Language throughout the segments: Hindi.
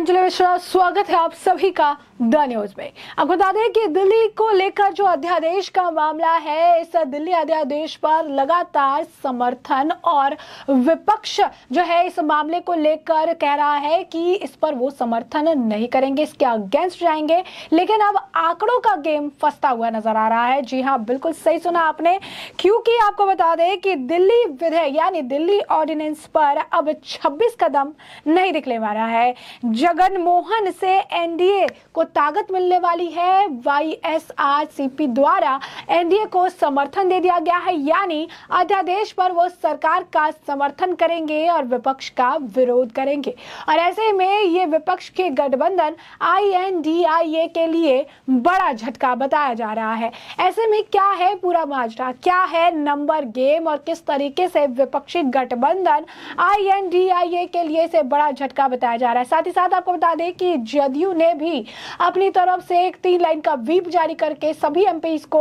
अंजलि मिश्रा, स्वागत है आप सभी का द न्यूज में। आपको बता दें कि दिल्ली को लेकर जो अध्यादेश का मामला है, इस दिल्ली अध्यादेश पर लगातार समर्थन और विपक्ष जो है इस मामले को लेकर कह रहा है कि इस पर वो समर्थन नहीं करेंगे, इसके अगेंस्ट जाएंगे। लेकिन अब आंकड़ों का गेम फंसता हुआ नजर आ रहा है। जी हाँ, बिल्कुल सही सुना आपने, क्योंकि आपको बता दें कि दिल्ली विधेयक यानी दिल्ली ऑर्डिनेंस पर अब 26 कदम नहीं दिखने वाला है। जगनमोहन से एनडीए को ताकत मिलने वाली है। वाईएसआरसीपी द्वारा एनडीए को समर्थन दे दिया गया है, यानी अध्यादेश पर वो सरकार का समर्थन करेंगे और विपक्ष का विरोध करेंगे। और ऐसे में ये विपक्ष के गठबंधन आईएनडीआईए के लिए बड़ा झटका बताया जा रहा है। ऐसे में क्या है पूरा माजरा, क्या है नंबर गेम और किस तरीके से विपक्षी गठबंधन आईएनडीआईए के लिए इसे बड़ा झटका बताया जा रहा है। साथ ही साथ आपको बता दें कि जदयू ने भी अपनी तरफ से एक 3 लाइन का व्हिप जारी करके सभी एमपीज को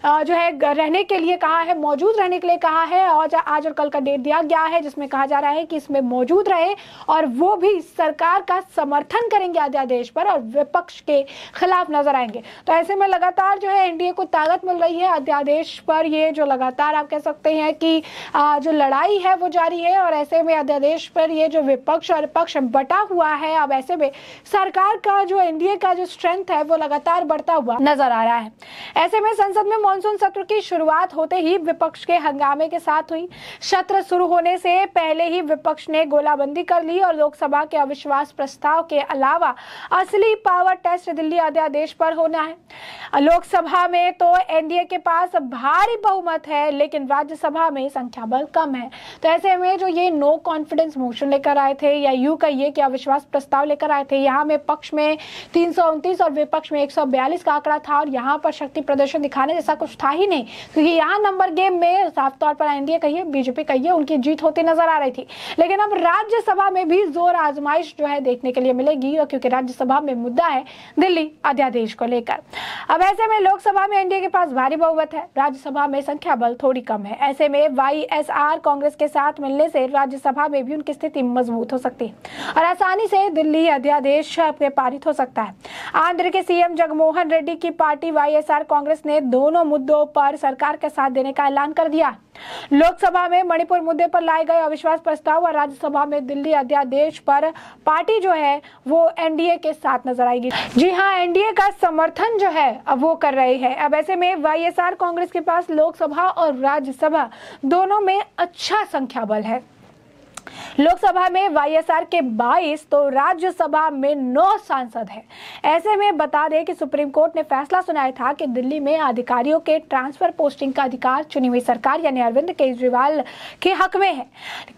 जो है रहने के लिए कहा है, मौजूद रहने के लिए कहा है। और आज और कल का डेट दिया गया है जिसमें कहा जा रहा है कि इसमें मौजूद रहे और वो भी सरकार का समर्थन करेंगे अध्यादेश पर और विपक्ष के खिलाफ नजर आएंगे। तो ऐसे में लगातार जो है एनडीए को ताकत मिल रही है अध्यादेश पर। ये जो लगातार आप कह सकते हैं कि जो लड़ाई है वो जारी है और ऐसे में अध्यादेश पर ये जो विपक्ष और पक्ष बटा हुआ है, अब ऐसे में सरकार का जो एनडीए का जो स्ट्रेंथ है वो लगातार बढ़ता हुआ नजर आ रहा है। ऐसे में संसद में मॉनसून सत्र की शुरुआत होते ही विपक्ष के हंगामे के साथ हुई। सत्र शुरू होने से पहले ही विपक्ष ने गोलाबंदी कर ली और लोकसभा के अविश्वास प्रस्ताव के अलावा असली पावर टेस्ट दिल्ली अध्यादेश पर होना है। लोकसभा में तो एनडीए के पास भारी बहुमत है, लेकिन राज्यसभा में संख्या बल कम है। तो ऐसे में जो ये नो कॉन्फिडेंस मोशन लेकर आए थे, या यूं कहिए कि अविश्वास प्रस्ताव लेकर आए थे, यहाँ में पक्ष में 329 और विपक्ष में 142 का आंकड़ा था और यहाँ पर शक्ति प्रदर्शन दिखाने जैसा कुछ था ही नहीं, क्योंकि यहाँ नंबर गेम में साफ तौर पर एनडीए कहिए, बीजेपी कहिए, उनकी जीत होती नजर आ रही थी। लेकिन अब राज्यसभा में भी जोर आजमाइश जो है देखने के लिए मिलेगी, और क्योंकि राज्यसभा में मुद्दा है दिल्ली अध्यादेश को लेकर। अब ऐसे में लोकसभा में एनडीए के पास भारी बहुमत है, राज्यसभा में संख्या बल थोड़ी कम है। ऐसे में वाईएसआर कांग्रेस के साथ मिलने से राज्यसभा में भी उनकी स्थिति मजबूत हो सकती है और आसानी से दिल्ली अध्यादेश पारित हो सकता है। आंध्र के सीएम जगनमोहन रेड्डी की पार्टी वाईएसआर कांग्रेस ने दोनों मुद्दों पर सरकार के साथ देने का ऐलान कर दिया। लोकसभा में मणिपुर मुद्दे पर लाए गए अविश्वास प्रस्ताव और राज्यसभा में दिल्ली अध्यादेश पर पार्टी जो है वो एनडीए के साथ नजर आएगी। जी हां, एनडीए का समर्थन जो है अब वो कर रहे हैं। अब ऐसे में वाईएसआर कांग्रेस के पास लोकसभा और राज्यसभा दोनों में अच्छा संख्या बल है। लोकसभा में वाईएसआर के 22 तो राज्यसभा में 9 सांसद हैं। ऐसे में बता दें कि सुप्रीम कोर्ट ने फैसला सुनाया था कि दिल्ली में अधिकारियों के ट्रांसफर पोस्टिंग का अधिकार चुनी हुई सरकार यानी अरविंद केजरीवाल के हक में है।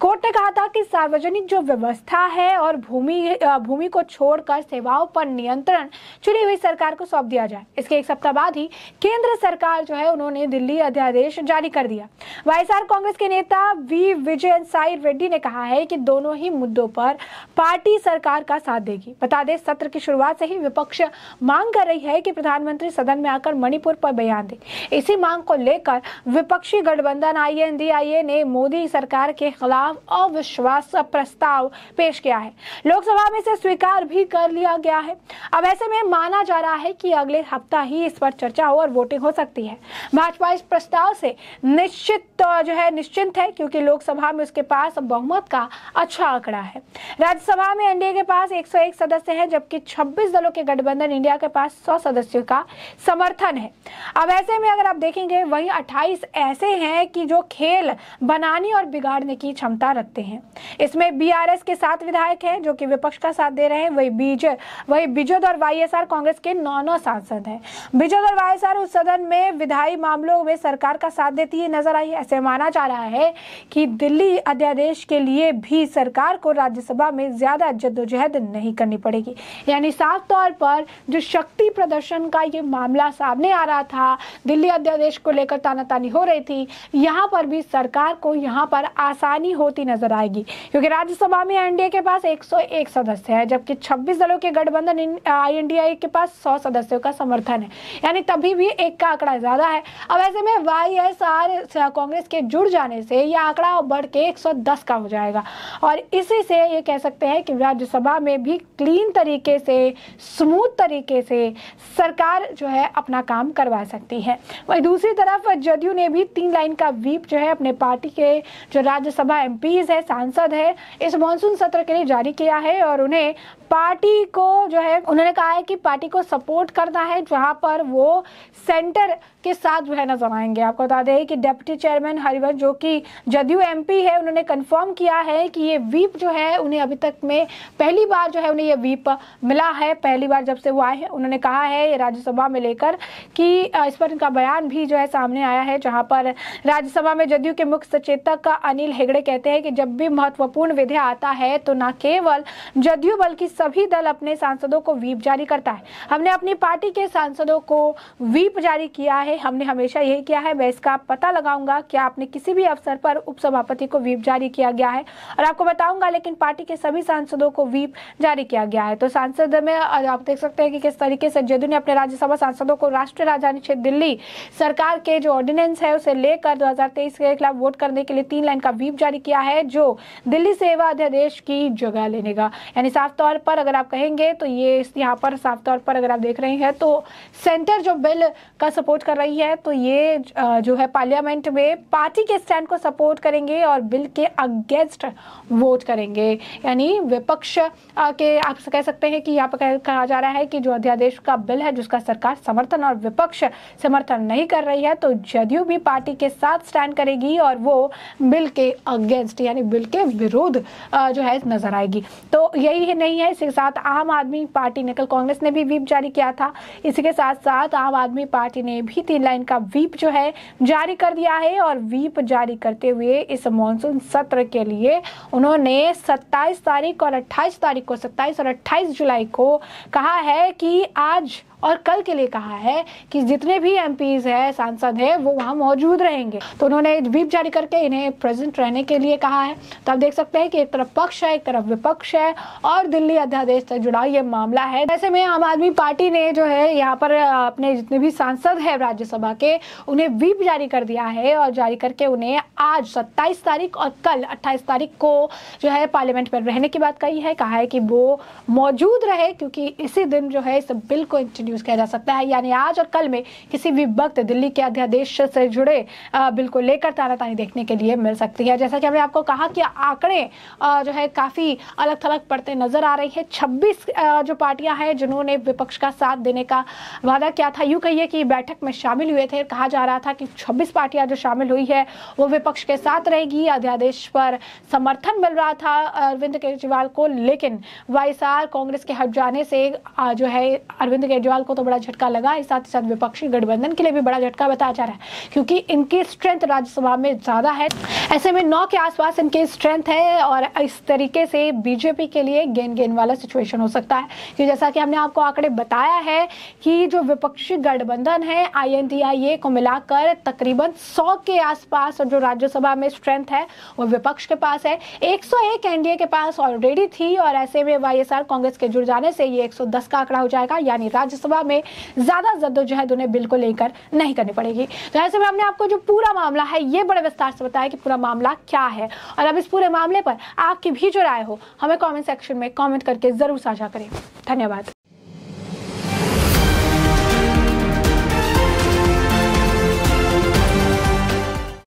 कोर्ट ने कहा था कि सार्वजनिक जो व्यवस्था है और भूमि को छोड़कर सेवाओं पर नियंत्रण चुनी हुई सरकार को सौंप दिया जाए। इसके एक सप्ताह बाद ही केंद्र सरकार जो है उन्होंने दिल्ली अध्यादेश जारी कर दिया। वाईएसआर कांग्रेस के नेता वी विजय साई रेड्डी ने कहा है कि दोनों ही मुद्दों पर पार्टी सरकार का साथ देगी। बता दें, सत्र की शुरुआत से ही विपक्ष मांग कर रही है कि प्रधानमंत्री सदन में आकर मणिपुर पर बयान दें। इसी मांग को लेकर विपक्षी गठबंधन आईएनडीआईए ने मोदी सरकार के खिलाफ अविश्वास प्रस्ताव पेश किया है। लोकसभा में से स्वीकार भी कर लिया गया है। अब ऐसे में माना जा रहा है कि अगले हफ्ता ही इस पर चर्चा हो और वोटिंग हो सकती है। भाजपा इस प्रस्ताव से निश्चिंत है, क्योंकि लोकसभा में उसके पास बहुमत का अच्छा आंकड़ा है। राज्यसभा में एनडीए के पास 101 सदस्य हैं, जबकि 26 दलों के गठबंधन इंडिया के पास 100 सदस्यों का समर्थन है। अब ऐसे में अगर आप देखेंगे, वहीं 28 ऐसे हैं कि जो खेल बनाने और बिगाड़ने की क्षमता रखते हैं। इसमें बीआरएस के 7 विधायक हैं जो कि विपक्ष का साथ दे रहे हैं। वही बिजद और वाईएसआर कांग्रेस के 9 सांसद हैं। बिजद और वाईएसआर उस सदन में विधायी मामलों में सरकार का साथ देती है नजर आई। ऐसे माना जा रहा है कि दिल्ली अध्यादेश के लिए भी सरकार को राज्यसभा में ज्यादा जद्दोजहद नहीं करनी पड़ेगी। यानी साफ तौर पर जो शक्ति प्रदर्शन का ये मामला सामने आ रहा था, दिल्ली अध्यादेश को लेकर तानातानी हो रही थी, यहाँ पर भी सरकार को यहाँ पर आसानी होती नजर आएगी, क्योंकि राज्यसभा में एनडीए के पास 101 सदस्य है, जबकि 26 दलों के गठबंधन आईएनडीआई के पास 100 सदस्यों का समर्थन है। यानी तभी भी एक का आंकड़ा ज्यादा है। अब ऐसे में वाईएसआर कांग्रेस के जुड़ जाने से यह आंकड़ा बढ़ के 110 का हो जाएगा। जाएगा। और इसी से ये कह सकते हैं कि राज्यसभा में भी क्लीन तरीके से, स्मूथ तरीके से सरकार जो है अपना काम करवा सकती है। वहीं दूसरी तरफ जदयू ने भी 3 लाइन का व्हीप जो है अपने पार्टी के जो राज्यसभा एमपीज है, सांसद है, इस मॉनसून सत्र के लिए जारी किया है और उन्हें पार्टी को जो है, उन्होंने कहा है कि पार्टी को सपोर्ट करना है जहां पर वो सेंटर के साथ जो है नजर आएंगे। आपको बता दें कि डिप्टी चेयरमैन हरिवंश जो कि जदयू एमपी है, उन्होंने कंफर्म किया है कि ये व्हीप जो है उन्हें अभी तक में पहली बार जो है उन्हें ये व्हीप मिला है, पहली बार जब से वो आए हैं। उन्होंने कहा है राज्यसभा में लेकर कि इस पर इनका बयान भी जो है सामने आया है, जहां पर राज्यसभा में जदयू के मुख्य सचेतक अनिल हेगड़े कहते हैं कि जब भी महत्वपूर्ण विधेयक आता है तो न केवल जदयू बल्कि सभी दल अपने सांसदों को व्हीप जारी करता है। हमने अपनी पार्टी के सांसदों को व्हीप जारी किया है, हमने हमेशा यही किया है। मैं इसका पता लगाऊंगा कि आपने किसी भी अवसर पर उपसभापति को व्हीप जारी किया गया है और आपको बताऊंगा, लेकिन पार्टी के सभी सांसदों को व्हीप जारी किया गया है। तो सांसद में आप देख सकते हैं कि किस तरीके से जदयू ने अपने राज्यसभा सांसदों को राष्ट्रीय राजधानी क्षेत्र दिल्ली सरकार के जो ऑर्डिनेंस है उसे लेकर 2023 के खिलाफ वोट करने के लिए 3 लाइन का व्हीप जारी किया है, जो दिल्ली सेवा अध्यादेश की जगह लेनेगा। यानी साफ तौर पर अगर आप कहेंगे तो ये यहाँ पर साफ तौर पर अगर आप देख रहे हैं तो सेंटर जो बिल का सपोर्ट कर रही है, तो ये जो है पार्लियामेंट में पार्टी के स्टैंड को सपोर्ट करेंगे और बिल के अगेंस्ट वोट करेंगे। यानी विपक्ष के आप कह सकते हैं कि यहाँ पर कहा जा रहा है कि जो अध्यादेश का बिल है जिसका सरकार समर्थन और विपक्ष समर्थन नहीं कर रही है, तो जदयू भी पार्टी के साथ स्टैंड करेगी और वो बिल के अगेंस्ट यानी बिल के विरोध जो है नजर आएगी। तो यही नहीं है, इसके साथ आम आदमी पार्टी ने, कल कांग्रेस ने भी व्हीप जारी किया था, इसी के साथ साथ आम आदमी पार्टी ने भी 3 लाइन का व्हीप जो है जारी कर दिया है। और व्हीप जारी करते हुए इस मॉनसून सत्र के लिए उन्होंने 27 तारीख और 28 तारीख को, 27 और 28 जुलाई को कहा है कि आज और कल के लिए कहा है कि जितने भी एमपीज है, सांसद है, वो वहां मौजूद रहेंगे। तो उन्होंने व्हीप जारी करके इन्हें प्रेजेंट रहने के लिए कहा है। तो आप देख सकते हैं कि एक तरफ पक्ष है, एक तरफ विपक्ष है और दिल्ली अध्यादेश से जुड़ा ये मामला है। ऐसे में आम आदमी पार्टी ने जो है यहाँ पर अपने जितने भी सांसद है राज्यसभा के, उन्हें व्हीप जारी कर दिया है और जारी करके उन्हें आज 27 तारीख और कल 28 तारीख को जो है पार्लियामेंट में रहने की बात कही है। कहा है कि वो मौजूद रहे क्योंकि इसी दिन जो है इस बिल को इंट्रोड्यूस किया जा सकता है। यानी आज और कल में किसी भी वक्त दिल्ली के अध्यादेश से जुड़े बिल को लेकर तानातानी देखने के लिए मिल सकती है। जैसा कि हमने आपको कहा कि आंकड़े जो है काफी अलग थलग पड़ते नजर आ रही है। 26 जो पार्टियां हैं जिन्होंने विपक्ष का साथ देने का वादा किया था, यूं कहिए कि बैठक में शामिल हुए थे। कहा जा रहा था कि 26 पार्टियां जो शामिल हुई है वो विपक्ष के साथ रहेगी। अध्यादेश पर समर्थन मिल रहा था अरविंद केजरीवाल को, लेकिन वाईएसआर कांग्रेस के हट जाने से जो है अरविंद केजरीवाल को तो बड़ा झटका लगा। इस साथ ही साथ विपक्षी गठबंधन के लिए भी बड़ा झटका बताया जा रहा है क्योंकि इनकी स्ट्रेंथ राज्यसभा में ज्यादा है। ऐसे में 9 के आसपास इनकी स्ट्रेंथ है और इस तरीके से बीजेपी के लिए गेन वाला सिचुएशन हो सकता है। क्योंकि जैसा कि हमने आपको आंकड़े बताया है कि जो विपक्षी गठबंधन है INDIA को मिलाकर तकरीबन 100 के आसपास जो राज्यसभा में स्ट्रेंथ है वो विपक्ष के पास है। 101 एनडीए के पास ऑलरेडी थी और ऐसे में वाईएसआर कांग्रेस के जुड़ जाने से ये 110 का आंकड़ा हो जाएगा। यानी राज्यसभा में ज्यादा जद्दोजहद उन्हें बिल को लेकर नहीं करनी पड़ेगी। तो ऐसे में हमने आपको जो पूरा मामला है ये बड़े विस्तार से बताया कि पूरा मामला क्या है और अब इस पूरे मामले पर आपकी भी जो राय हो हमें कमेंट सेक्शन में कमेंट करके जरूर साझा करें। धन्यवाद।